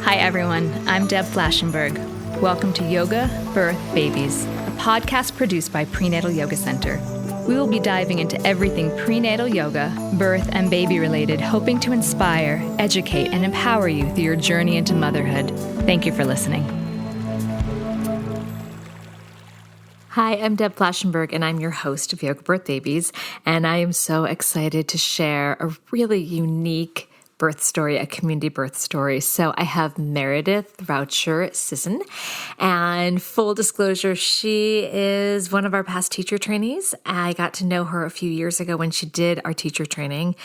Hi, everyone. I'm Deb Flashenberg. Welcome to Yoga, Birth, Babies, a podcast produced by Prenatal Yoga Center. We will be diving into everything prenatal yoga, birth, and baby related, hoping to inspire, educate, and empower you through your journey into motherhood. Thank you for listening. Hi, I'm Deb Flashenberg, and I'm your host of Yoga Birth Babies, and I am so excited to share a really unique birth story, a community birth story. So I have Meredith Raucher Sisson, and full disclosure, she is one of our past teacher trainees. I got to know her a few years ago when she did our teacher training,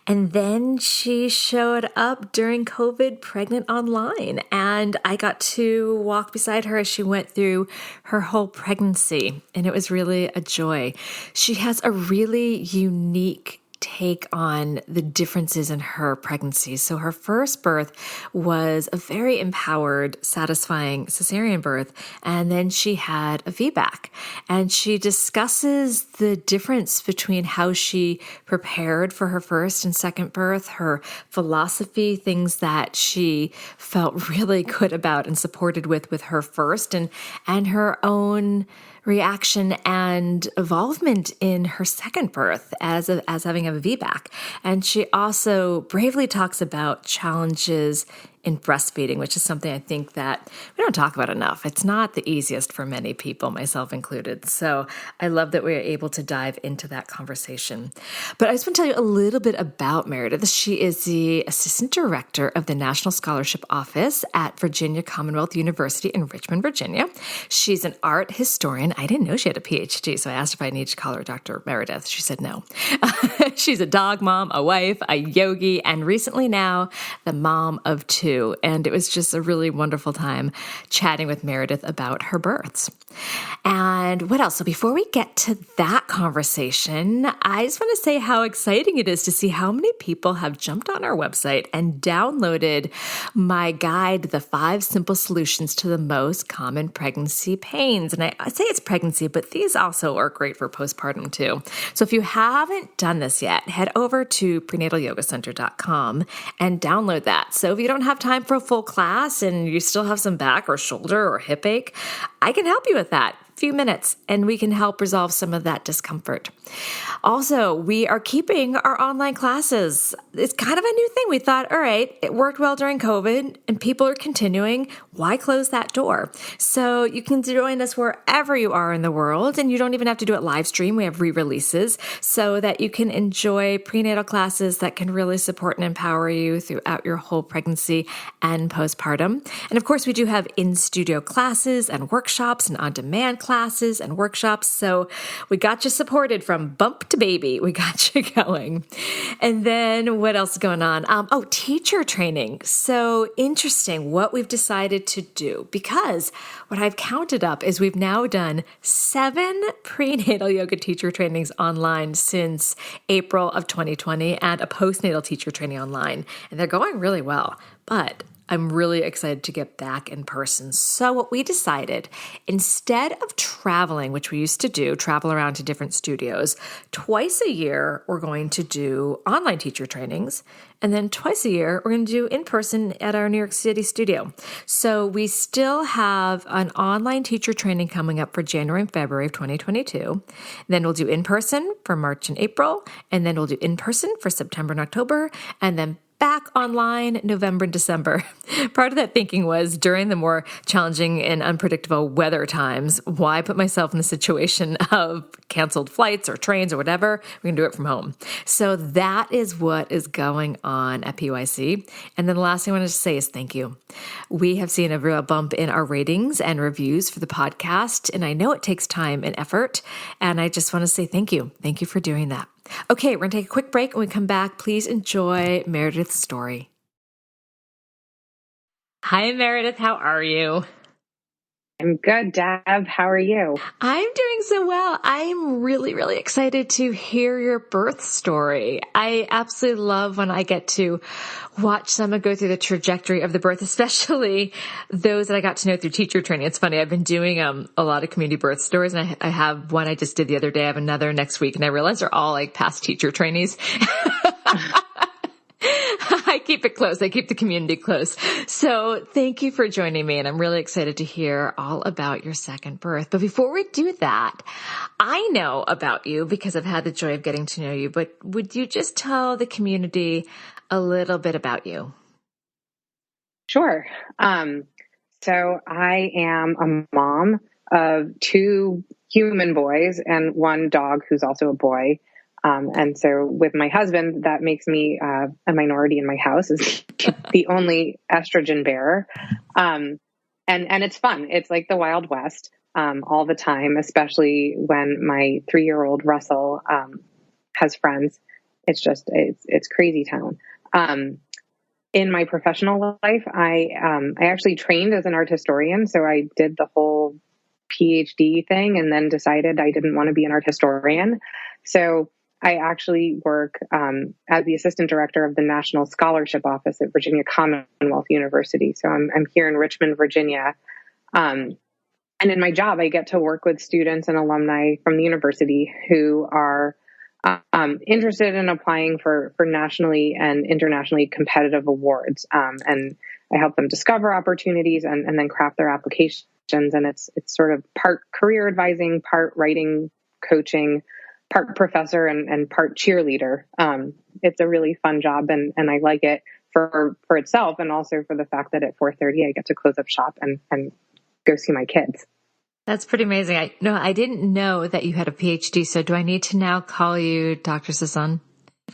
and then she showed up during COVID pregnant online, and I got to walk beside her as she went through her whole pregnancy, and it was really a joy. She has a really unique take on the differences in her pregnancy. So her first birth was a very empowered, satisfying cesarean birth, and then she had a VBAC. And she discusses the difference between how she prepared for her first and second birth, her philosophy, things that she felt really good about and supported with her first, and her own reaction and involvement in her second birth as having a VBAC. And she also bravely talks about challenges in breastfeeding, which is something I think that we don't talk about enough. It's not the easiest for many people, myself included. So I love that we are able to dive into that conversation. But I just want to tell you a little bit about Meredith. She is the Assistant Director of the National Scholarship Office at Virginia Commonwealth University in Richmond, Virginia. She's an art historian. I didn't know she had a PhD, so I asked if I needed to call her Dr. Meredith. She said no. She's a dog mom, a wife, a yogi, and recently now the mom of two. And it was just a really wonderful time chatting with Meredith about her births. And what else? So before we get to that conversation, I just want to say how exciting it is to see how many people have jumped on our website and downloaded my guide, The 5 Simple Solutions to the Most Common Pregnancy Pains. And I say it's pregnancy, but these also are great for postpartum too. So if you haven't done this yet, head over to prenatalYogaCenter.com and download that. So if you don't have time for a full class and you still have some back or shoulder or hip ache, I can help you with that. Few minutes, and we can help resolve some of that discomfort. Also, we are keeping our online classes. It's kind of a new thing. We thought, all right, it worked well during COVID and people are continuing. Why close that door? So you can join us wherever you are in the world, and you don't even have to do it live stream. We have re-releases so that you can enjoy prenatal classes that can really support and empower you throughout your whole pregnancy and postpartum. And of course, we do have in-studio classes and workshops and on-demand classes and workshops. So we got you supported from bump to baby. We got you going. And then what else is going on? Teacher training. So interesting what we've decided to do, because what I've counted up is we've now done 7 prenatal yoga teacher trainings online since April of 2020 and a postnatal teacher training online. And they're going really well. But I'm really excited to get back in person. So what we decided, instead of traveling, which we used to do, travel around to different studios, twice a year, we're going to do online teacher trainings. And then twice a year, we're going to do in-person at our New York City studio. So we still have an online teacher training coming up for January and February of 2022. Then we'll do in-person for March and April. And then we'll do in-person for September and October. And then back online November and December. Part of that thinking was during the more challenging and unpredictable weather times, why put myself in the situation of canceled flights or trains or whatever? We can do it from home. So that is what is going on at PYC. And then the last thing I wanted to say is thank you. We have seen a real bump in our ratings and reviews for the podcast. And I know it takes time and effort. And I just want to say thank you. Thank you for doing that. Okay, we're going to take a quick break. When we come back, please enjoy Meredith's story. Hi, Meredith. How are you? I'm good, Deb. How are you? I'm doing so well. I'm really, really excited to hear your birth story. I absolutely love when I get to watch someone go through the trajectory of the birth, especially those that I got to know through teacher training. It's funny. I've been doing a lot of community birth stories, and I have one I just did the other day. I have another next week, and I realized they're all like past teacher trainees. I keep it close. I keep the community close. So thank you for joining me. And I'm really excited to hear all about your second birth. But before we do that, I know about you because I've had the joy of getting to know you, but would you just tell the community a little bit about you? Sure. So I am a mom of two human boys and one dog who's also a boy. And so with my husband, that makes me a minority in my house, is the only estrogen bearer. And it's fun. It's like the Wild West all the time, especially when my 3-year-old Russell has friends. It's crazy town. In my professional life, I actually trained as an art historian. So I did the whole PhD thing and then decided I didn't want to be an art historian. So I actually work as the assistant director of the National Scholarship Office at Virginia Commonwealth University. So I'm here in Richmond, Virginia. And in my job, I get to work with students and alumni from the university who are interested in applying for nationally and internationally competitive awards. And I help them discover opportunities and then craft their applications. And it's sort of part career advising, part writing, coaching, part professor and part cheerleader. It's a really fun job and I like it for itself and also for the fact that at 4:30 I get to close up shop and go see my kids. That's pretty amazing. I didn't know that you had a PhD. So do I need to now call you Dr. Sisson?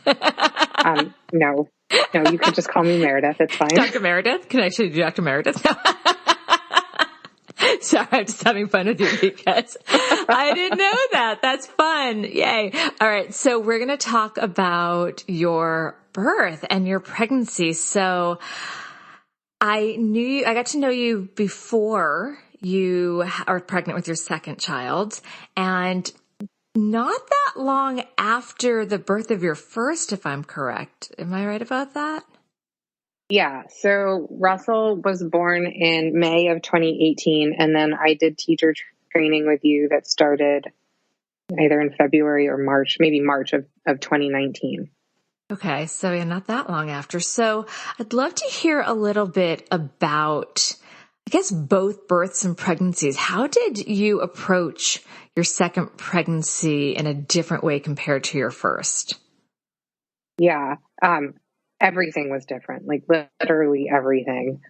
No, you could just call me Meredith. It's fine. Dr. Meredith? Can I actually do Dr. Meredith? Sorry, I'm just having fun with you because I didn't know that. That's fun. Yay. All right. So we're going to talk about your birth and your pregnancy. So I got to know you before you are pregnant with your second child, and not that long after the birth of your first, if I'm correct. Am I right about that? Yeah. So Russell was born in May of 2018, and then I did teacher training with you that started either in February or March, maybe March of 2019. Okay. So yeah, not that long after. So I'd love to hear a little bit about, I guess, both births and pregnancies. How did you approach your second pregnancy in a different way compared to your first? Yeah. Everything was different, like literally everything.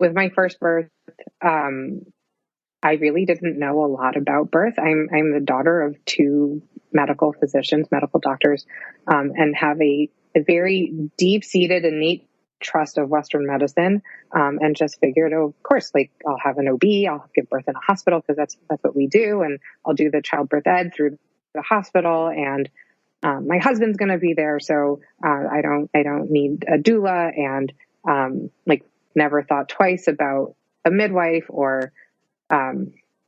With my first birth, I really didn't know a lot about birth. I'm the daughter of two medical physicians, medical doctors, and have a very deep-seated innate trust of Western medicine, and just figured, oh, of course, like I'll have an OB, I'll give birth in a hospital because that's what we do, and I'll do the childbirth ed through the hospital, and my husband's going to be there, so I don't need a doula, and never thought twice about a midwife or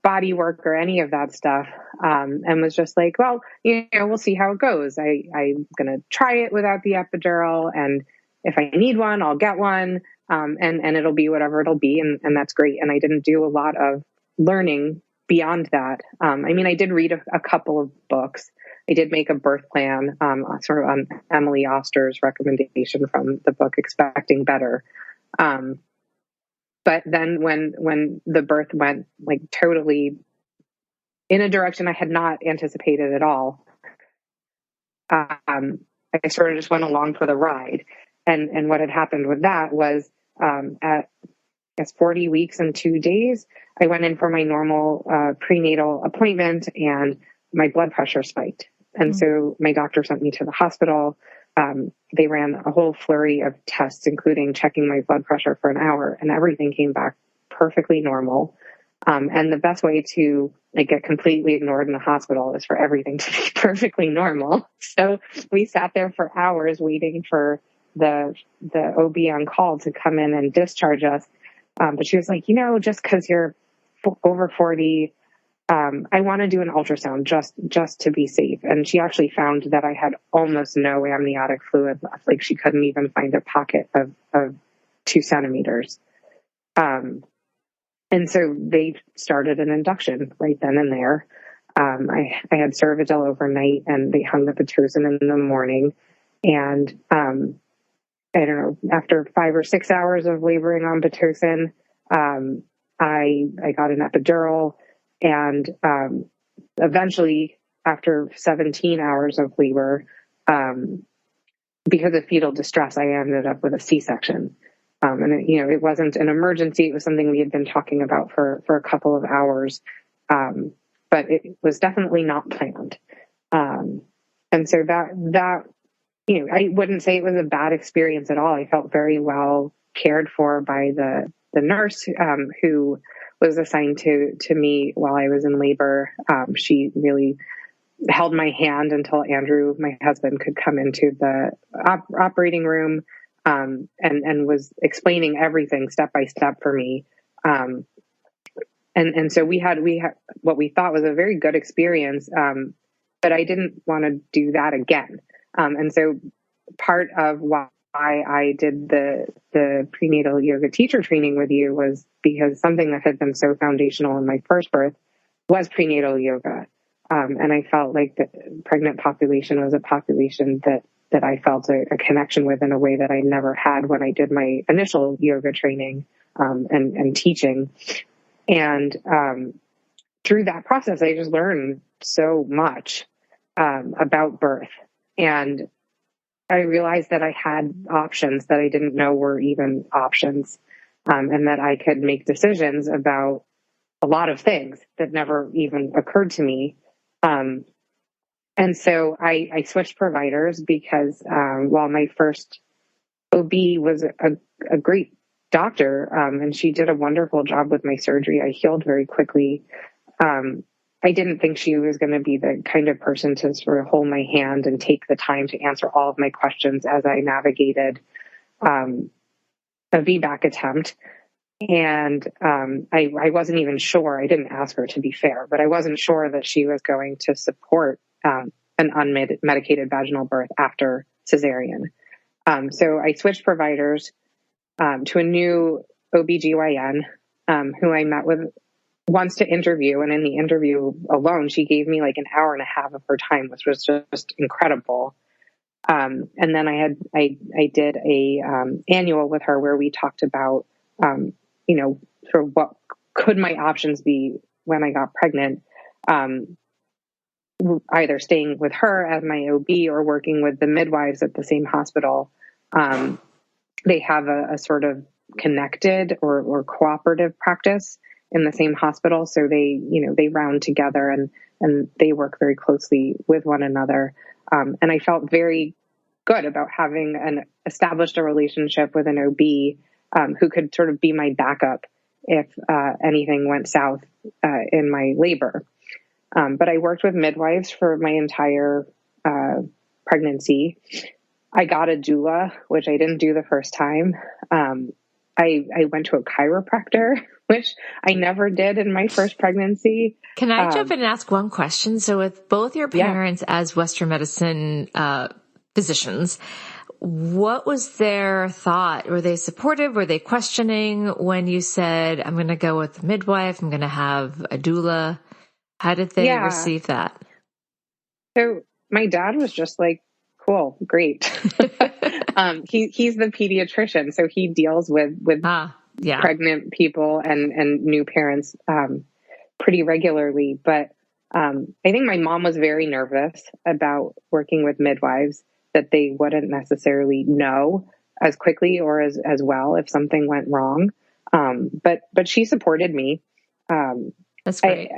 body work or any of that stuff, and was just like, well, we'll see how it goes. I'm going to try it without the epidural, and if I need one, I'll get one, and it'll be whatever it'll be, and that's great. And I didn't do a lot of learning beyond that. I did read a couple of books. I did make a birth plan, sort of on Emily Oster's recommendation from the book Expecting Better. But then when the birth went like totally in a direction I had not anticipated at all, I sort of just went along for the ride. And what had happened with that was at 40 weeks and 2 days, I went in for my normal prenatal appointment and my blood pressure spiked. And so my doctor sent me to the hospital. They ran a whole flurry of tests, including checking my blood pressure for an hour, and everything came back perfectly normal. And the best way to get completely ignored in the hospital is for everything to be perfectly normal. So we sat there for hours waiting for the OB on call to come in and discharge us. But she was like, just because you're over 40, I want to do an ultrasound just to be safe. And she actually found that I had almost no amniotic fluid left. Like she couldn't even find a pocket of 2 centimeters. And so they started an induction right then and there. I had Cervidil overnight and they hung the Pitocin in the morning. And I don't know, after 5 or 6 hours of laboring on Pitocin, I got an epidural, and eventually, after 17 hours of labor, because of fetal distress, I ended up with a C-section. And it wasn't an emergency. It was something we had been talking about for a couple of hours. But it was definitely not planned. And so that, I wouldn't say it was a bad experience at all. I felt very well cared for by the nurse, who was assigned to me while I was in labor. She really held my hand until Andrew, my husband, could come into the operating room, and was explaining everything step by step for me. And so we had what we thought was a very good experience, but I didn't want to do that again. And so part of why I did the prenatal yoga teacher training with you was because something that had been so foundational in my first birth was prenatal yoga. And I felt like the pregnant population was a population that I felt a connection with in a way that I never had when I did my initial yoga training, and teaching. And through that process, I just learned so much about birth. And I realized that I had options that I didn't know were even options, and that I could make decisions about a lot of things that never even occurred to me. And so I switched providers because while my first OB was a great doctor, and she did a wonderful job with my surgery, I healed very quickly. I didn't think she was going to be the kind of person to sort of hold my hand and take the time to answer all of my questions as I navigated a VBAC attempt. And I wasn't even sure. I didn't ask her, to be fair, but I wasn't sure that she was going to support an unmedicated vaginal birth after cesarean. So I switched providers to a new OBGYN, who I met with once to interview. And in the interview alone, she gave me like an hour and a half of her time, which was just incredible. And then I did a annual with her where we talked about, sort of what could my options be when I got pregnant, either staying with her as my OB or working with the midwives at the same hospital. They have a sort of connected or cooperative practice in the same hospital. So they round together and they work very closely with one another. And I felt very good about having established a relationship with an OB, who could sort of be my backup if anything went south in my labor. But I worked with midwives for my entire pregnancy. I got a doula, which I didn't do the first time. I went to a chiropractor, which I never did in my first pregnancy. Can I jump in and ask one question? So with both your parents as Western medicine physicians, what was their thought? Were they supportive? Were they questioning when you said, I'm going to go with a midwife, I'm going to have a doula? How did they receive that? So my dad was just like, cool, great. He's the pediatrician, so he deals with pregnant people and new parents pretty regularly. But I think my mom was very nervous about working with midwives, that they wouldn't necessarily know as quickly or as well if something went wrong. But she supported me. That's great.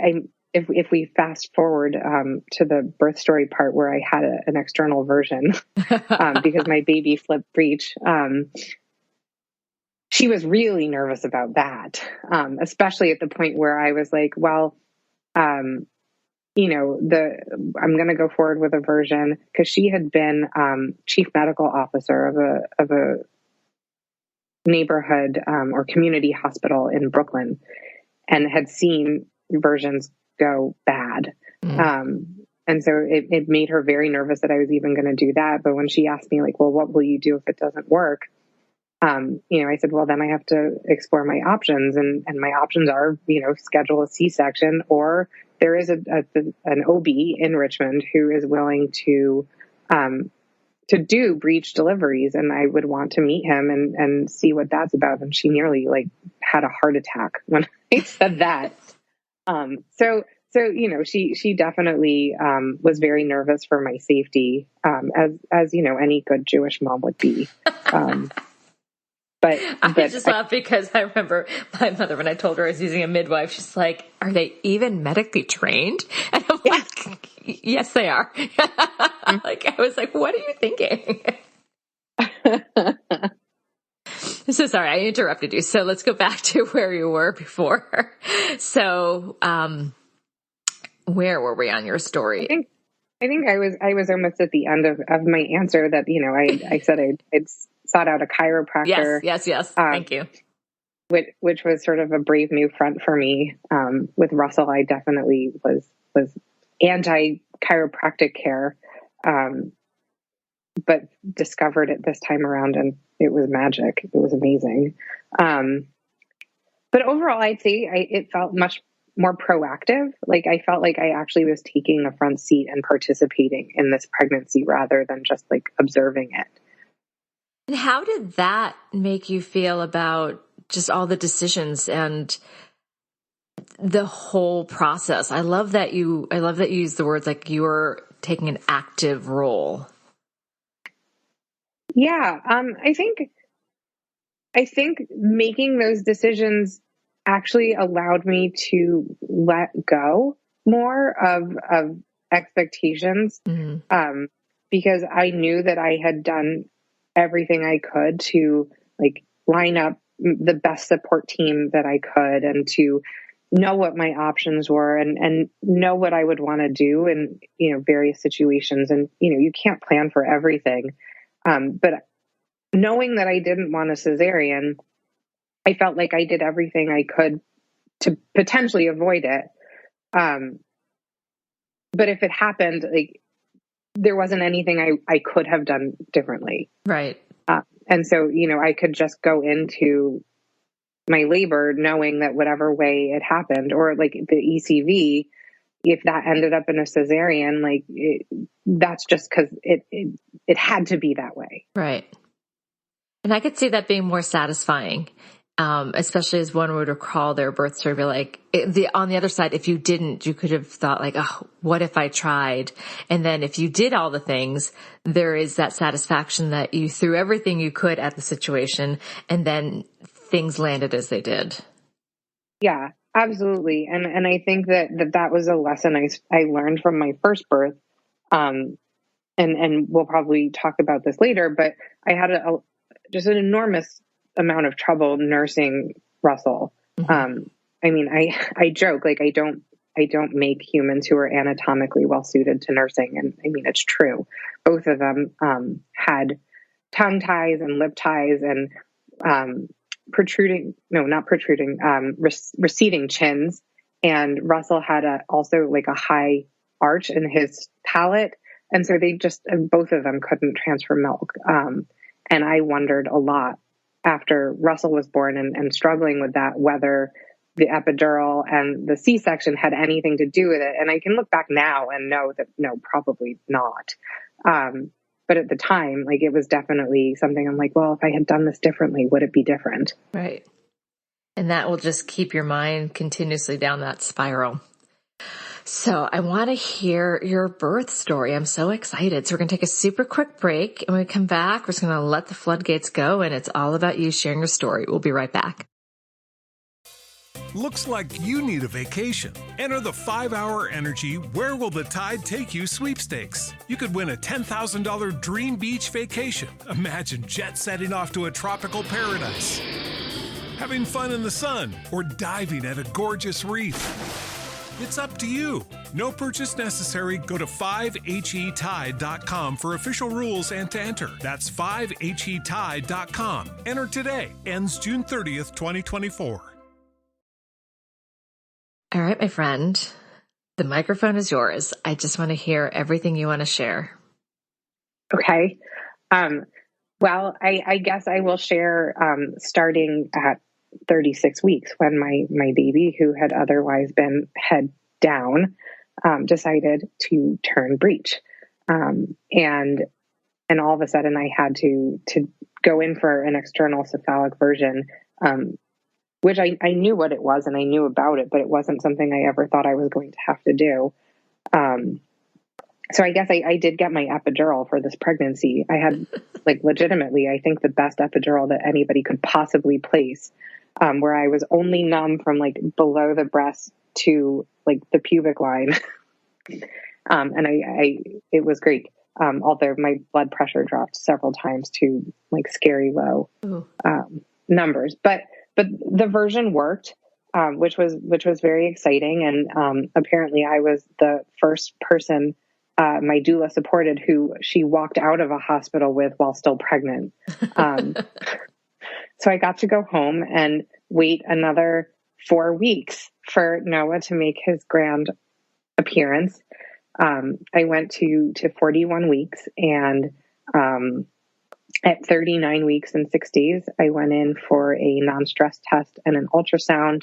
If we fast forward to the birth story part where I had an external version because my baby flipped breech, she was really nervous about that, especially at the point where I was like, well, I'm going to go forward with a version, because she had been chief medical officer of a neighborhood or community hospital in Brooklyn, and had seen versions go bad. And so it made her very nervous that I was even going to do that. But when she asked me, like, well, what will you do if it doesn't work? I said, well, then I have to explore my options. And my options are, schedule a C-section, or there is an OB in Richmond who is willing to to do breech deliveries, and I would want to meet him and see what that's about. And she nearly like had a heart attack when I said that. So, she definitely, was very nervous for my safety, as any good Jewish mom would be. But I just laugh because I remember my mother, when I told her I was using a midwife, she's like, "Are they even medically trained?" And I'm like, "Yes, they are." Like, I was like, "What are you thinking?" So sorry, I interrupted you. So let's go back to where you were before. So, where were we on your story? I think I was almost at the end of my answer that, I said I'd sought out a chiropractor. Yes. Thank you. Which was sort of a brave new front for me. With Russell, I definitely was anti-chiropractic care, but discovered it this time around, and it was magic. It was amazing. But overall, I'd say it felt much more proactive. Like I felt like I actually was taking a front seat and participating in this pregnancy rather than just like observing it. And how did that make you feel about just all the decisions and the whole process? I love that you use the words like you were taking an active role. Yeah. I think making those decisions actually allowed me to let go more of expectations, because I knew that I had done everything I could to like line up the best support team that I could, and to know what my options were, and know what I would want to do in, various situations. And, you can't plan for everything. But knowing that I didn't want a cesarean, I felt like I did everything I could to potentially avoid it. But if it happened, like there wasn't anything I could have done differently. Right. And so, I could just go into my labor knowing that whatever way it happened, or like the ECV, if that ended up in a cesarean, like that's just because it had to be that way. Right. And I could see that being more satisfying, especially as one would recall their birth story. Be like, on the other side, if you didn't, you could have thought like, oh, what if I tried? And then if you did all the things, there is that satisfaction that you threw everything you could at the situation, and then things landed as they did. Yeah, absolutely. And I think that was a lesson I learned from my first birth. And we'll probably talk about this later, but I had just an enormous amount of trouble nursing Russell. Mm-hmm. I mean, I joke, like I don't make humans who are anatomically well suited to nursing. And I mean, it's true. Both of them, had tongue ties and lip ties and, receding chins. And Russell had also like a high arch in his palate. And so they just, both of them couldn't transfer milk. And I wondered a lot after Russell was born and struggling with that, whether the epidural and the C-section had anything to do with it. And I can look back now and know that no, probably not. But at the time, like it was definitely something I'm like, well, if I had done this differently, would it be different? Right. And that will just keep your mind continuously down that spiral. So I want to hear your birth story. I'm so excited. So we're going to take a super quick break. And when we come back, we're just going to let the floodgates go. And it's all about you sharing your story. We'll be right back. Looks like you need a vacation. Enter the 5-Hour Energy Where Will the Tide Take You sweepstakes. You could win a $10,000 dream beach vacation. Imagine jet setting off to a tropical paradise, having fun in the sun, or diving at a gorgeous reef. It's up to you. No purchase necessary. Go to 5HETide.com for official rules and to enter. That's 5HETide.com. Enter today. Ends June 30th, 2024. All right, my friend, the microphone is yours. I just want to hear everything you want to share. Okay. Well, I guess I will share, starting at 36 weeks when my baby, who had otherwise been head down, decided to turn breech. And and all of a sudden I had to go in for an external cephalic version, which I knew what it was and I knew about it, but it wasn't something I ever thought I was going to have to do. So I guess I did get my epidural for this pregnancy. I had like legitimately, I think the best epidural that anybody could possibly place, where I was only numb from like below the breast to like the pubic line. And it was great. Although my blood pressure dropped several times to like scary low, numbers, but the version worked, which was very exciting. And, apparently I was the first person, my doula supported who she walked out of a hospital with while still pregnant. So I got to go home and wait another 4 weeks for Noah to make his grand appearance. I went to 41 weeks, and at 39 weeks and 6 days, I went in for a non-stress test and an ultrasound,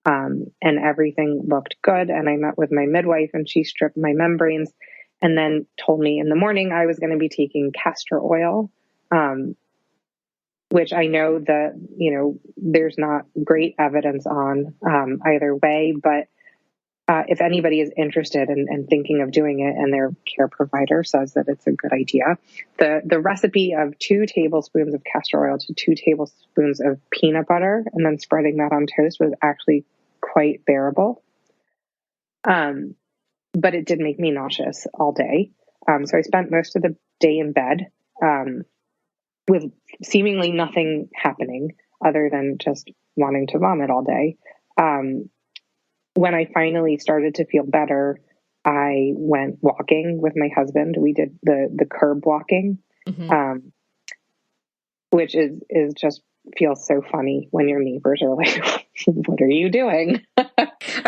and everything looked good. And I met with my midwife, and she stripped my membranes and then told me in the morning I was going to be taking castor oil, which I know that, there's not great evidence on either way, but if anybody is interested in thinking of doing it and their care provider says that it's a good idea, the recipe of 2 tablespoons of castor oil to 2 tablespoons of peanut butter and then spreading that on toast was actually quite bearable. But it did make me nauseous all day. So I spent most of the day in bed with seemingly nothing happening other than just wanting to vomit all day. When I finally started to feel better, I went walking with my husband. We did the curb walking, which is just feels so funny when your neighbors are like, what are you doing? All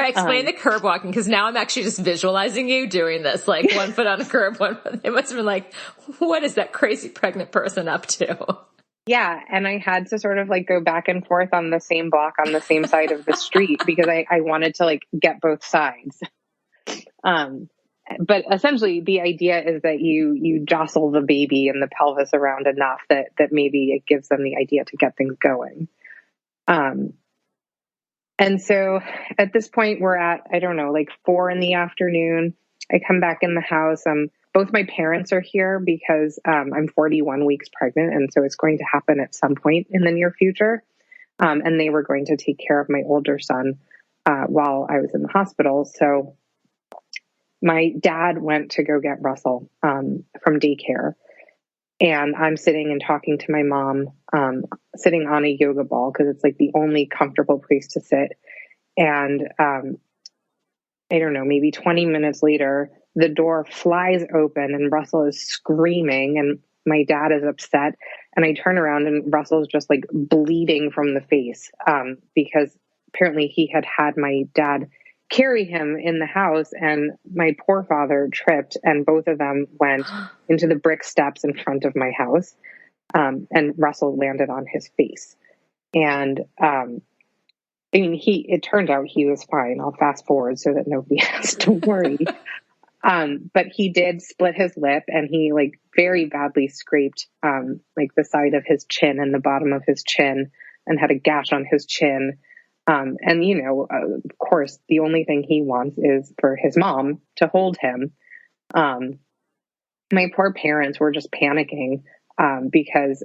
right, explain the curb walking, because now I'm actually just visualizing you doing this, like one foot on a curb, one foot. It must have been like, what is that crazy pregnant person up to? Yeah. And I had to sort of like go back and forth on the same block on the same side of the street because I wanted to like get both sides. But essentially the idea is that you jostle the baby and the pelvis around enough that maybe it gives them the idea to get things going. And so at this point we're at, I don't know, like 4 p.m. I come back in the house. Both my parents are here because I'm 41 weeks pregnant. And so it's going to happen at some point in the near future. And they were going to take care of my older son while I was in the hospital. So my dad went to go get Russell from daycare. And I'm sitting and talking to my mom, sitting on a yoga ball because it's like the only comfortable place to sit. And I don't know, maybe 20 minutes later, the door flies open and Russell is screaming and my dad is upset. And I turn around and Russell's just like bleeding from the face because apparently he had my dad carry him in the house and my poor father tripped and both of them went into the brick steps in front of my house. And Russell landed on his face. And it turned out he was fine. I'll fast forward so that nobody has to worry. But he did split his lip and he like very badly scraped like the side of his chin and the bottom of his chin and had a gash on his chin. And, of course, the only thing he wants is for his mom to hold him. My poor parents were just panicking because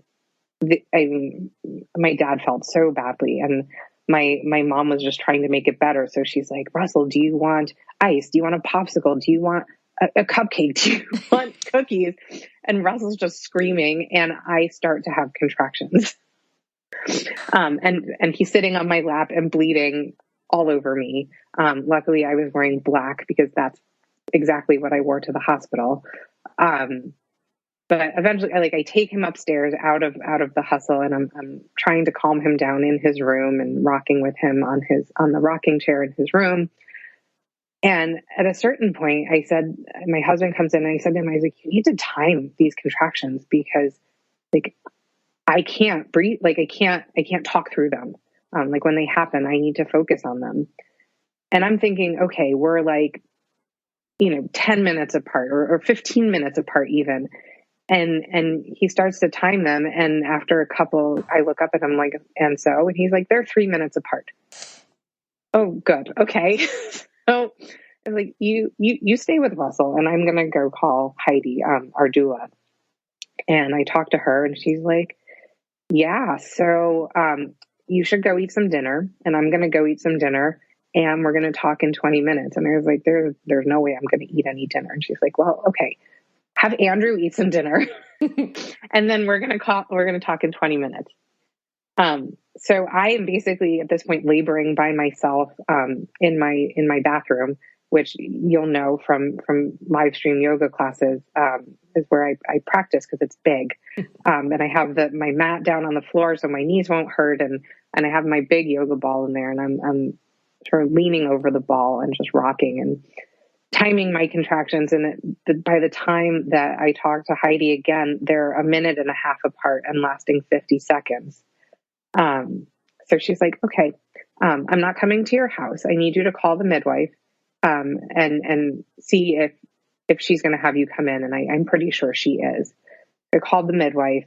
my dad felt so badly and my mom was just trying to make it better. So she's like, Russell, do you want ice? Do you want a popsicle? Do you want a cupcake? Do you want cookies? And Russell's just screaming and I start to have contractions. And he's sitting on my lap and bleeding all over me. Luckily I was wearing black because that's exactly what I wore to the hospital. But eventually I take him upstairs out of the hustle and I'm trying to calm him down in his room and rocking with him on the rocking chair in his room. And at a certain point I said, my husband comes in and I said to him, I was like, you need to time these contractions because like, I can't breathe. Like I can't talk through them. Like when they happen, I need to focus on them. And I'm thinking, okay, we're like, 10 minutes apart or 15 minutes apart even. And he starts to time them. And after a couple, I look up at him like, and he's like, they're 3 minutes apart. Oh, good. Okay. So I'm like, you stay with Russell and I'm going to go call Heidi, our doula. And I talked to her and she's like, yeah, so, you should go eat some dinner and I'm going to go eat some dinner and we're going to talk in 20 minutes. And I was like, there's no way I'm going to eat any dinner. And she's like, well, okay, have Andrew eat some dinner and then we're going to talk in 20 minutes. So I am basically at this point laboring by myself, in my bathroom, which you'll know from live stream yoga classes, is where I practice because it's big. And I have my mat down on the floor so my knees won't hurt. And I have my big yoga ball in there and I'm sort of leaning over the ball and just rocking and timing my contractions. And by the time that I talk to Heidi again, they're a minute and a half apart and lasting 50 seconds. So she's like, okay, I'm not coming to your house. I need you to call the midwife, and see if she's going to have you come in. And I'm pretty sure she is. I called the midwife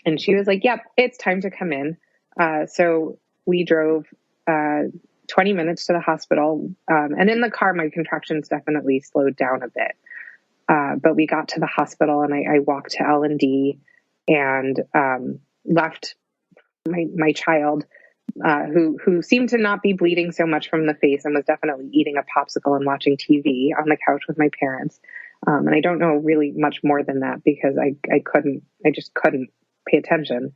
and she was like, yep, it's time to come in. So we drove, 20 minutes to the hospital. And in the car, my contractions definitely slowed down a bit. But we got to the hospital and I walked to L&D and, left my child, who seemed to not be bleeding so much from the face and was definitely eating a popsicle and watching TV on the couch with my parents. And I don't know really much more than that because I just couldn't pay attention.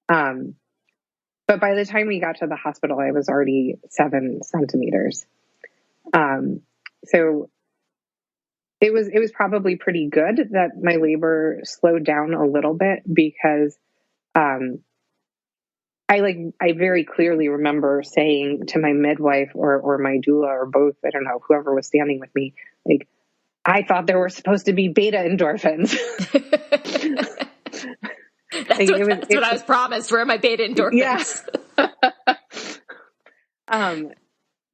But by the time we got to the hospital, I was already 7 centimeters. So it was probably pretty good that my labor slowed down a little bit because, I very clearly remember saying to my midwife or my doula or both, I don't know, whoever was standing with me, like, I thought there were supposed to be beta endorphins. That's what I was promised. Where are my beta endorphins? Yeah.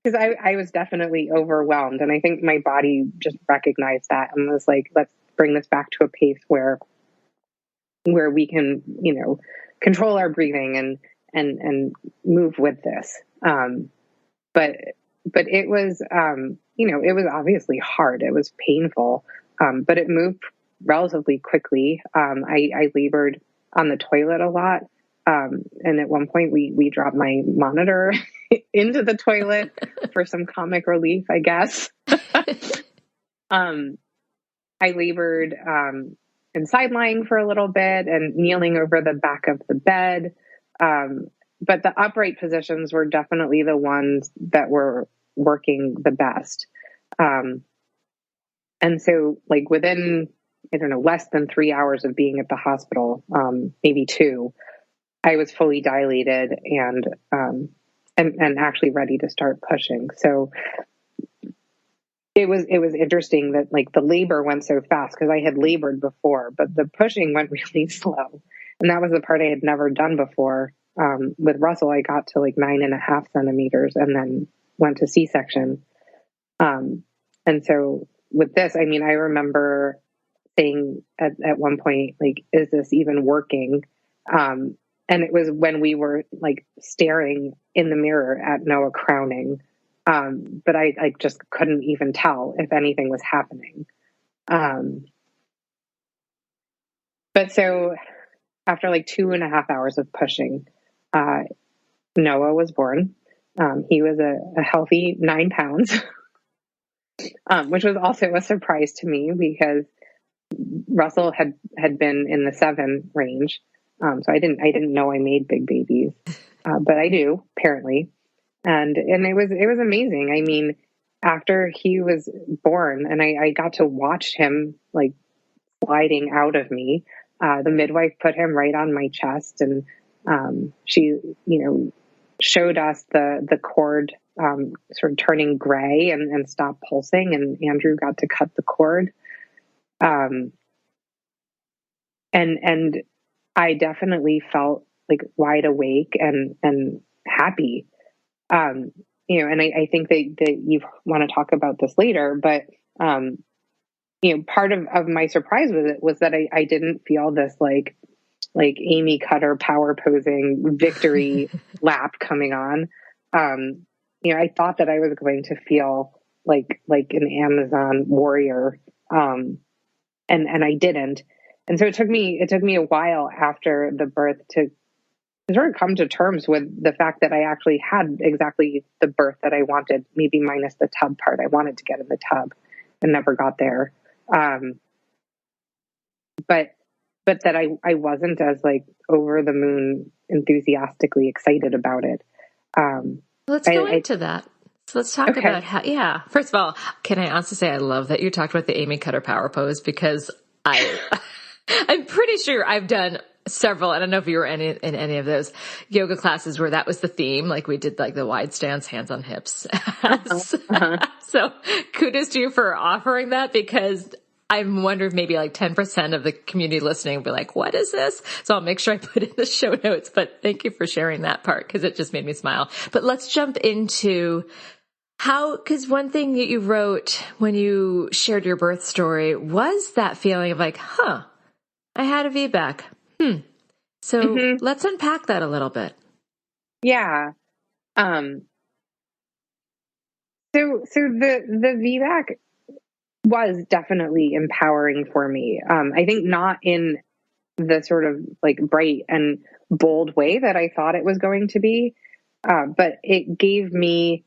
Because I was definitely overwhelmed. And I think my body just recognized that and was like, let's bring this back to a pace where we can, control our breathing and move with this. But it was, it was obviously hard. It was painful, but it moved relatively quickly. I labored on the toilet a lot. And at one point we dropped my monitor into the toilet for some comic relief, I guess. I labored, and side lying for a little bit and kneeling over the back of the bed. But the upright positions were definitely the ones that were working the best. And so within, I don't know, less than 3 hours of being at the hospital, maybe 2, I was fully dilated and actually ready to start pushing. So it was interesting that the labor went so fast because I had labored before, but the pushing went really slow. And that was the part I had never done before. With Russell, I got to 9.5 centimeters and then went to C-section. And so with this, I remember saying at one point, is this even working? And it was when we were staring in the mirror at Noah crowning. But I just couldn't even tell if anything was happening. But so after 2.5 hours of pushing, Noah was born. He was a healthy 9 pounds, which was also a surprise to me because Russell had been in the 7 range. So I didn't know I made big babies, but I do apparently. And it was amazing. After he was born and I got to watch him sliding out of me, the midwife put him right on my chest and, she, showed us the cord, sort of turning gray and stop pulsing, and Andrew got to cut the cord. And I definitely felt wide awake and happy. And I think that you want to talk about this later, but, part of my surprise with it was that I didn't feel this like Amy Cutter power posing victory lap coming on. I thought that I was going to feel like an Amazon warrior. And I didn't. And so it took me a while after the birth to sort of come to terms with the fact that I actually had exactly the birth that I wanted, maybe minus the tub part. I wanted to get in the tub and never got there. But that I wasn't as like over the moon enthusiastically excited about it. Let's go into that. So let's talk about how, first of all, can I honestly say I love that you talked about the Amy Cutter power pose, because I'm pretty sure I've done several, I don't know if you were in any of those yoga classes where that was the theme. Like we did like the wide stance, hands on hips. So kudos to you for offering that, because I'm wondering if maybe like 10% of the community listening will be like, what is this? So I'll make sure I put it in the show notes, but thank you for sharing that part, because it just made me smile. But let's jump into because one thing that you wrote when you shared your birth story was that feeling of like, I had a VBAC. So let's unpack that a little bit. Yeah. So the VBAC was definitely empowering for me. I think not in the sort of like bright and bold way that I thought it was going to be. But it gave me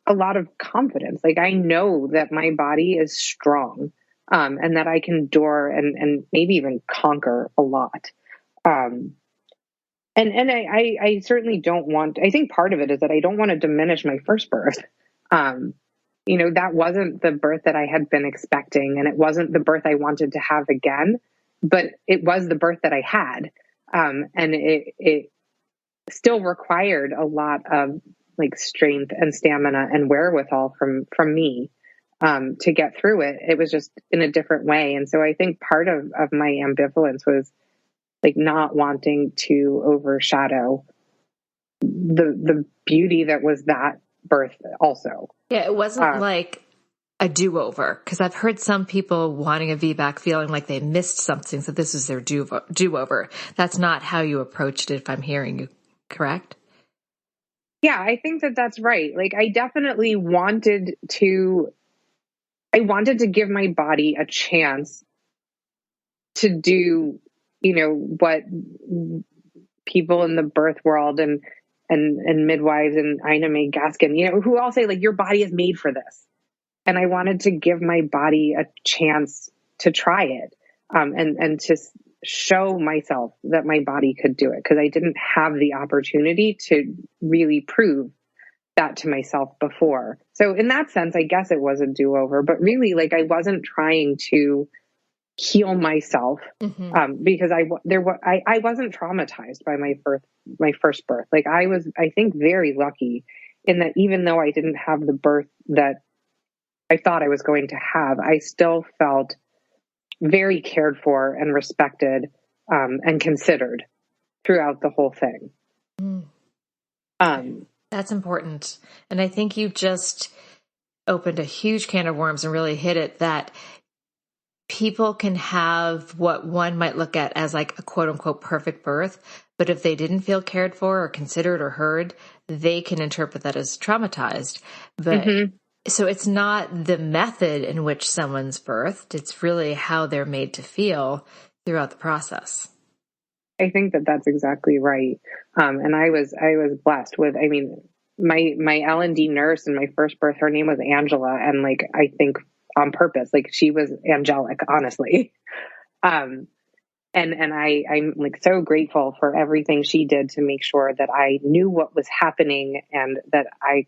a lot of confidence. Like I know that my body is strong, and that I can endure and maybe even conquer a lot. And I certainly don't want, I think part of it is that I don't want to diminish my first birth. That wasn't the birth that I had been expecting, and it wasn't the birth I wanted to have again, but it was the birth that I had. And it still required a lot of like strength and stamina and wherewithal from me, to get through it. It was just in a different way. And so I think part of my ambivalence was like not wanting to overshadow the beauty that was that birth also. Yeah, it wasn't like a do-over, because I've heard some people wanting a VBAC feeling like they missed something, so this is their do-over. That's not how you approached it, if I'm hearing you correct. Yeah, I think that's right. Like I definitely wanted to give my body a chance to do, what people in the birth world and midwives and Ina May Gaskin, who all say like, your body is made for this. And I wanted to give my body a chance to try it, and to show myself that my body could do it, because I didn't have the opportunity to really prove that to myself before. So in that sense, I guess it was a do-over, but really like I wasn't trying to heal myself, because I wasn't traumatized by my first birth. Like I was, I think, very lucky in that even though I didn't have the birth that I thought I was going to have, I still felt very cared for and respected, and considered throughout the whole thing. That's important. And I think you just opened a huge can of worms and really hit it, that people can have what one might look at as like a quote unquote perfect birth, but if they didn't feel cared for or considered or heard, they can interpret that as traumatized. But so it's not the method in which someone's birthed, it's really how they're made to feel throughout the process. I think that's exactly right. And I was blessed with, my L&D nurse in my first birth, her name was Angela. And like, I think on purpose, like she was angelic, honestly. And I'm like so grateful for everything she did to make sure that I knew what was happening and that I,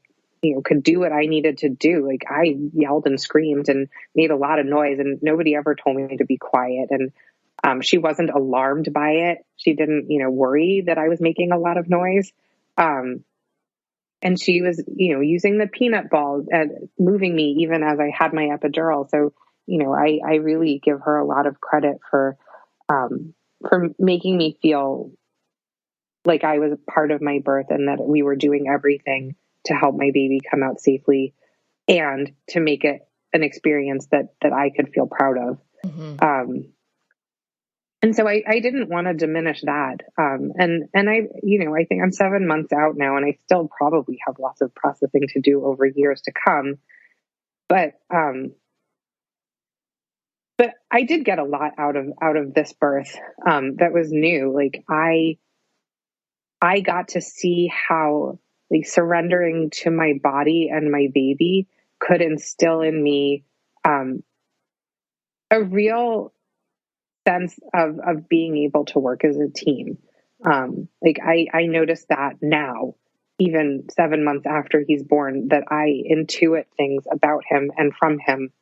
could do what I needed to do. Like I yelled and screamed and made a lot of noise, and nobody ever told me to be quiet. And she wasn't alarmed by it. She didn't, worry that I was making a lot of noise. And she was, using the peanut ball and moving me even as I had my epidural. So, I really give her a lot of credit for making me feel like I was a part of my birth and that we were doing everything to help my baby come out safely and to make it an experience that I could feel proud of. And so I didn't want to diminish that. And I, I think I'm 7 months out now, and I still probably have lots of processing to do over years to come. But I did get a lot out of this birth, that was new. Like I got to see how, like, surrendering to my body and my baby could instill in me, a real sense of being able to work as a team. Like I noticed that now, even 7 months after he's born, that I intuit things about him and from him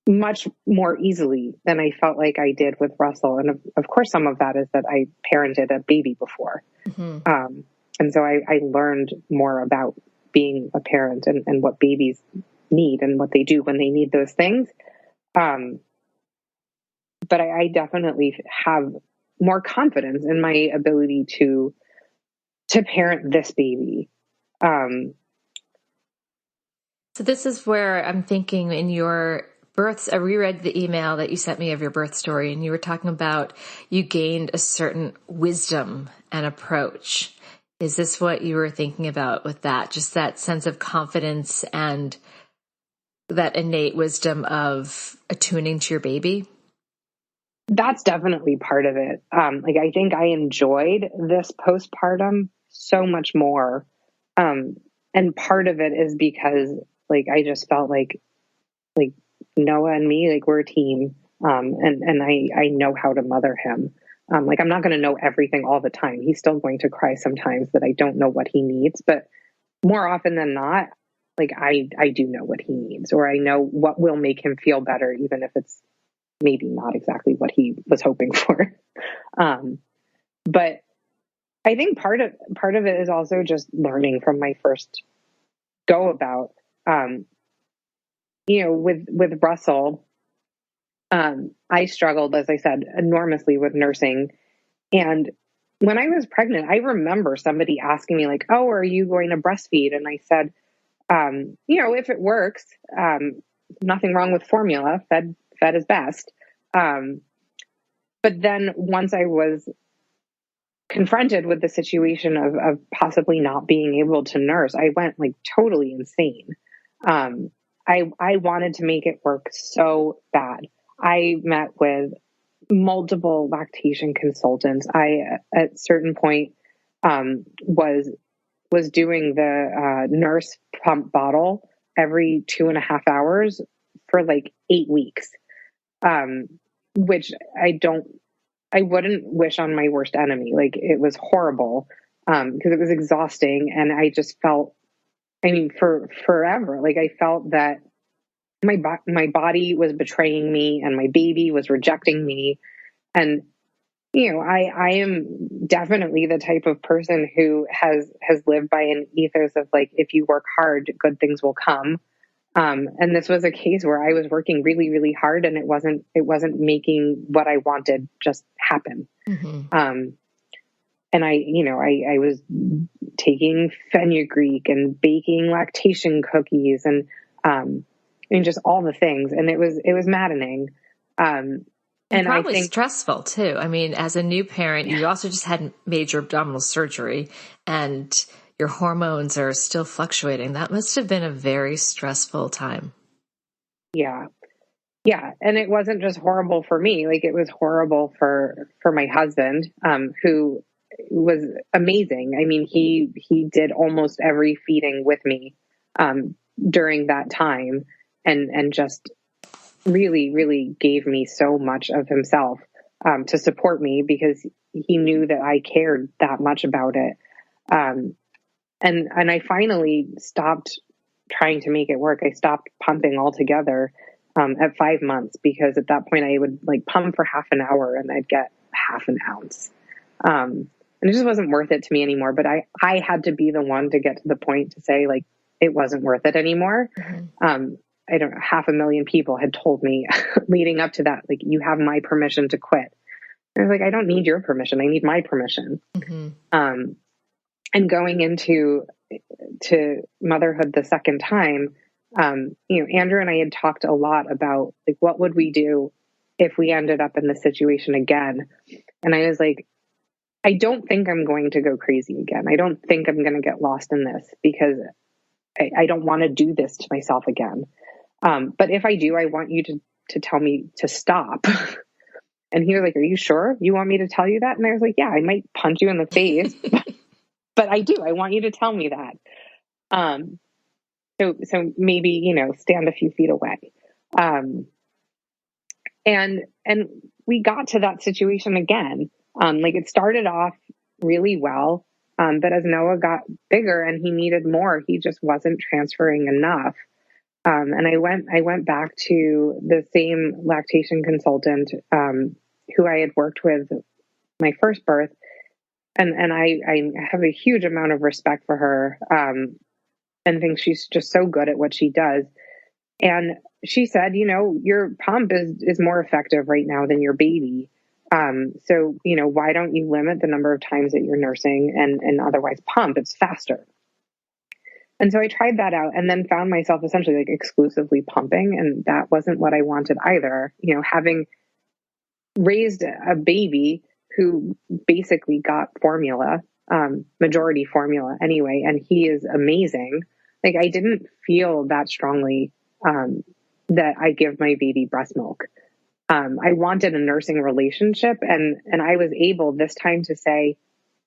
much more easily than I felt like I did with Russell. And of course, some of that is that I parented a baby before. And so I learned more about being a parent and what babies need and what they do when they need those things. But I definitely have more confidence in my ability to parent this baby. So this is where I'm thinking, in your births, I reread the email that you sent me of your birth story, and you were talking about you gained a certain wisdom and approach. Is this what you were thinking about with that? Just that sense of confidence and that innate wisdom of attuning to your baby? That's definitely part of it. Like, I think I enjoyed this postpartum so much more. And part of it is because, like, I just felt like Noah and me, like, we're a team. And I know how to mother him. Like, I'm not going to know everything all the time. He's still going to cry sometimes that I don't know what he needs, but more often than not, like, I do know what he needs, or I know what will make him feel better, even if it's maybe not exactly what he was hoping for. But I think part of it is also just learning from my first go about, with Russell. I struggled, as I said, enormously with nursing. And when I was pregnant, I remember somebody asking me, like, "Oh, are you going to breastfeed?" And I said, if it works, nothing wrong with formula. Fed is best. But then once I was confronted with the situation of possibly not being able to nurse, I went, like, totally insane. I wanted to make it work so bad. I met with multiple lactation consultants. I, at a certain point, was doing the nurse pump bottle every 2.5 hours for like 8 weeks, which I wouldn't wish on my worst enemy. Like, it was horrible, because it was exhausting. And I just felt, for forever, like, I felt that my body was betraying me and my baby was rejecting me. And, I am definitely the type of person who has lived by an ethos of, like, if you work hard, good things will come. And this was a case where I was working really, really hard, and it wasn't making what I wanted just happen. And I was taking fenugreek and baking lactation cookies and just all the things. And it was maddening. And probably stressful too. As a new parent, you also just had major abdominal surgery, and your hormones are still fluctuating. That must have been a very stressful time. Yeah. Yeah. And it wasn't just horrible for me. Like, it was horrible for my husband, who was amazing. He did almost every feeding with me, during that time, and just really, really gave me so much of himself, to support me, because he knew that I cared that much about it. And I finally stopped trying to make it work. I stopped pumping altogether, at 5 months, because at that point I would, like, pump for half an hour and I'd get half an ounce. And it just wasn't worth it to me anymore. But I had to be the one to get to the point to say, like, it wasn't worth it anymore. I don't know, 500,000 people had told me leading up to that, like, you have my permission to quit. And I was like, I don't need your permission. I need my permission. And going into motherhood the second time, Andrew and I had talked a lot about like, what would we do if we ended up in this situation again? And I was like, I don't think I'm going to go crazy again. I don't think I'm going to get lost in this because I don't want to do this to myself again. But if I do, I want you to tell me to stop. And he was like, are you sure you want me to tell you that? And I was like, yeah, I might punch you in the face, but I do. I want you to tell me that. So maybe, stand a few feet away. And we got to that situation again. Like it started off really well. But as Noah got bigger and he needed more, he just wasn't transferring enough. And I went back to the same lactation consultant, who I had worked with my first birth. And I have a huge amount of respect for her, and think she's just so good at what she does. And she said, your pump is more effective right now than your baby. So, why don't you limit the number of times that you're nursing and otherwise pump? It's faster. And so I tried that out and then found myself essentially like exclusively pumping. And that wasn't what I wanted either. Having raised a baby who basically got formula, majority formula anyway, and he is amazing. Like I didn't feel that strongly, that I give my baby breast milk. I wanted a nursing relationship and I was able this time to say,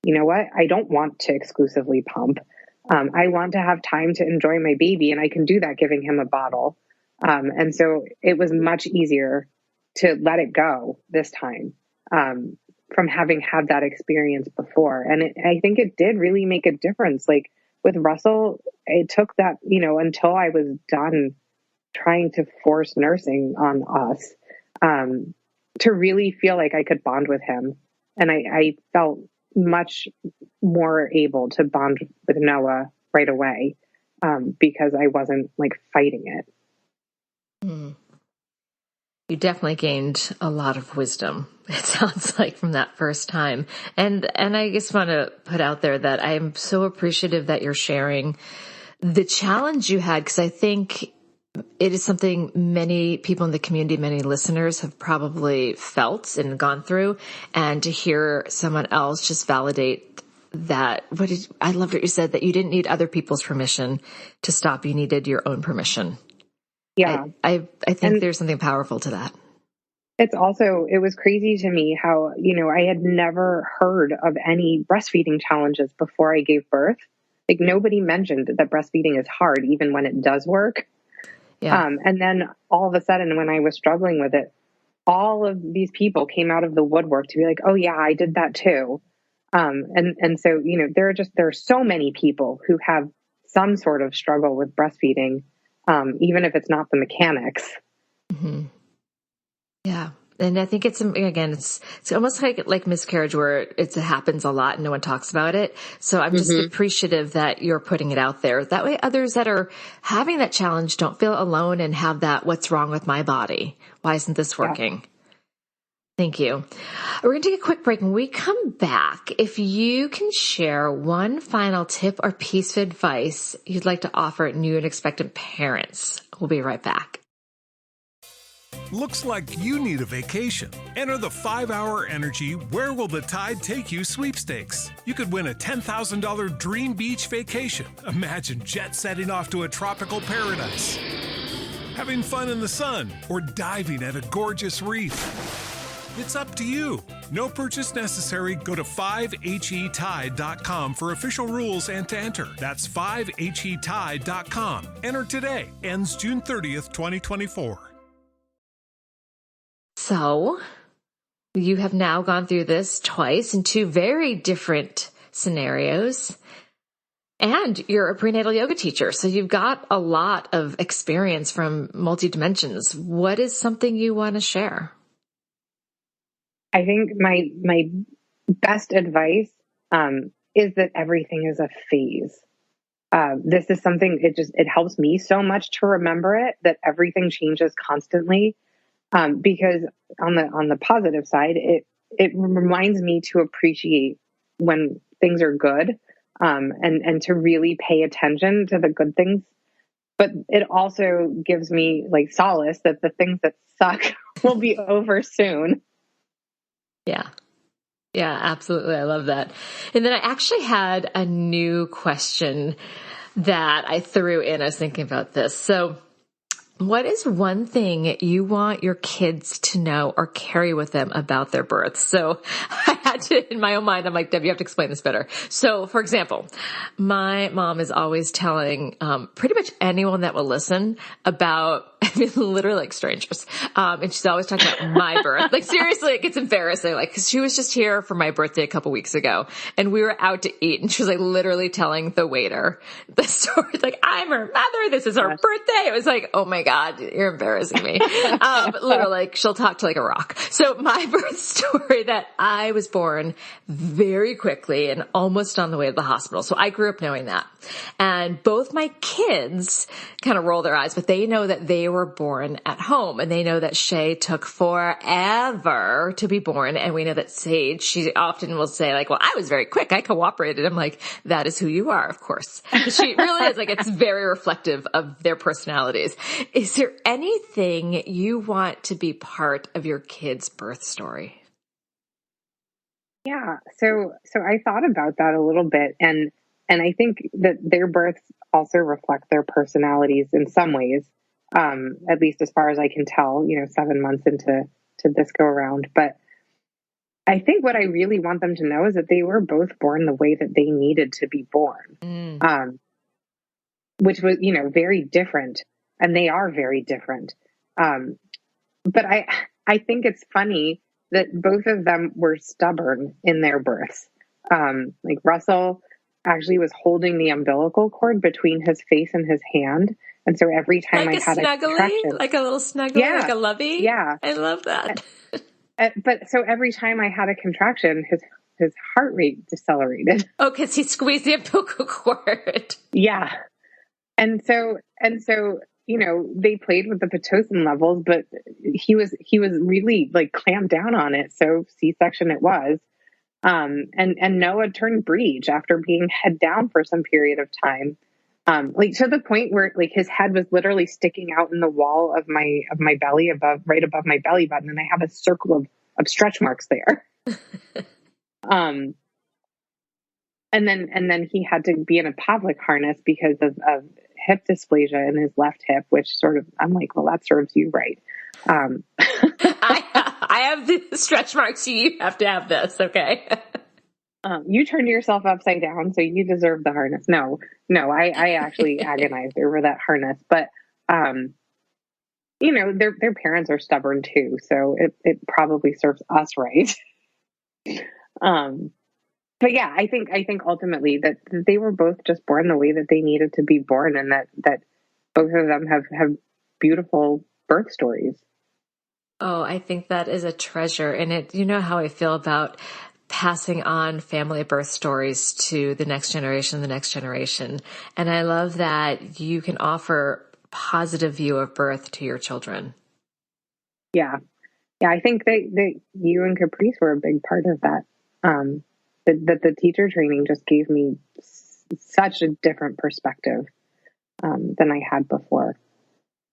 you know what? I don't want to exclusively pump. I want to have time to enjoy my baby, and I can do that giving him a bottle. And so it was much easier to let it go this time, from having had that experience before. And I think it did really make a difference. Like with Russell, it took that, until I was done trying to force nursing on us, to really feel like I could bond with him. And I felt much more able to bond with Noah right away, because I wasn't like fighting it. Mm. You definitely gained a lot of wisdom, it sounds like, from that first time. And I just want to put out there that I'm so appreciative that you're sharing the challenge you had, because I think it is something many people in the community, many listeners have probably felt and gone through. And to hear someone else just validate that, I loved what you said, that you didn't need other people's permission to stop. You needed your own permission. Yeah. I think there's something powerful to that. It was crazy to me how, I had never heard of any breastfeeding challenges before I gave birth. Like nobody mentioned that breastfeeding is hard, even when it does work. Yeah. And then all of a sudden, when I was struggling with it, all of these people came out of the woodwork to be like, oh yeah, I did that too. And so, there are so many people who have some sort of struggle with breastfeeding, even if it's not the mechanics. Mm-hmm. Yeah. And I think it's almost like miscarriage, where it happens a lot and no one talks about it. So I'm just appreciative that you're putting it out there. That way others that are having that challenge don't feel alone and have that, what's wrong with my body? Why isn't this working? Yeah. Thank you. We're going to take a quick break. When we come back, if you can share one final tip or piece of advice you'd like to offer new and expectant parents, we'll be right back. Looks like you need a vacation. Enter the 5-Hour Energy Where Will the Tide Take You sweepstakes. You could win a $10,000 dream beach vacation. Imagine jet setting off to a tropical paradise, having fun in the sun, or diving at a gorgeous reef. It's up to you. No purchase necessary. Go to 5HETide.com for official rules and to enter. That's 5HETide.com. Enter today. Ends June 30th, 2024. So, you have now gone through this twice in two very different scenarios, and you're a prenatal yoga teacher, so you've got a lot of experience from multi-dimensions. What is something you want to share? I think my best advice is that everything is a phase. This is something, it helps me so much to remember it, that everything changes constantly. Because on the positive side, it reminds me to appreciate when things are good, and to really pay attention to the good things, but it also gives me like solace that the things that suck will be over soon. Yeah. Yeah, absolutely. I love that. And then I actually had a new question that I threw in. I was thinking about this. So what is one thing you want your kids to know or carry with them about their birth? So I had to, in my own mind, I'm like, Deb, you have to explain this better. So for example, my mom is always telling pretty much anyone that will listen about, I mean, literally like strangers. And she's always talking about my birth. Like seriously, it gets embarrassing. Like, cause she was just here for my birthday a couple weeks ago and we were out to eat and she was like literally telling the waiter the story. Like, I'm her mother. This is her birthday. It was like, oh my God, you're embarrassing me. Literally, like she'll talk to like a rock. So my birth story that I was born very quickly and almost on the way to the hospital. So I grew up knowing that. And both my kids kind of roll their eyes, but they know that they were born at home and they know that Shay took forever to be born. And we know that Sage, she often will say like, well, I was very quick. I cooperated. I'm like, that is who you are, of course. She really is like, it's very reflective of their personalities. Is there anything you want to be part of your kid's birth story? Yeah. So I thought about that a little bit and I think that their births also reflect their personalities in some ways, at least as far as I can tell, 7 months into this go around. But I think what I really want them to know is that they were both born the way that they needed to be born, which was, very different. And they are very different. But I think it's funny that both of them were stubborn in their births. Like Russell actually was holding the umbilical cord between his face and his hand. And so every time like I had a contraction, like a little snuggle, like a lovey. Yeah. I love that. But so every time I had a contraction, his heart rate decelerated. Oh, because he squeezed the umbilical cord. Yeah. And so, they played with the Pitocin levels, but he was really like clamped down on it. So C-section it was. And Noah turned breech after being head down for some period of time. Like to the point where like his head was literally sticking out in the wall of my belly right above my belly button. And I have a circle of stretch marks there. And then he had to be in a Pavlik harness because of hip dysplasia in his left hip, which sort of, I'm like, well, that serves you right. I have the stretch marks. You have to have this. Okay. You turned yourself upside down, so you deserve the harness. No, I actually agonized over that harness, but, their parents are stubborn too. So it probably serves us right. But yeah, I think ultimately that they were both just born the way that they needed to be born, and that both of them have beautiful birth stories. Oh, I think that is a treasure. And you know how I feel about passing on family birth stories to the next generation. And I love that you can offer a positive view of birth to your children. Yeah. Yeah. I think that you and Caprice were a big part of that. That the teacher training just gave me such a different perspective than I had before.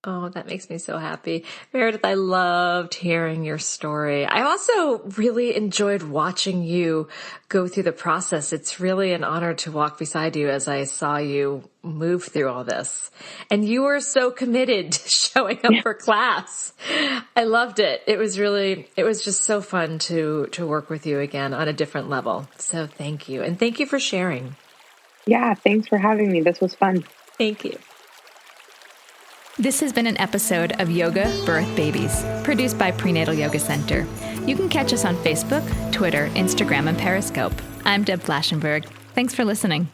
Oh, that makes me so happy. Meredith, I loved hearing your story. I also really enjoyed watching you go through the process. It's really an honor to walk beside you as I saw you move through all this. And you were so committed to showing up for class. I loved it. It was just so fun to work with you again on a different level. So thank you. And thank you for sharing. Yeah, thanks for having me. This was fun. Thank you. This has been an episode of Yoga Birth Babies, produced by Prenatal Yoga Center. You can catch us on Facebook, Twitter, Instagram, and Periscope. I'm Deb Flaschenberg. Thanks for listening.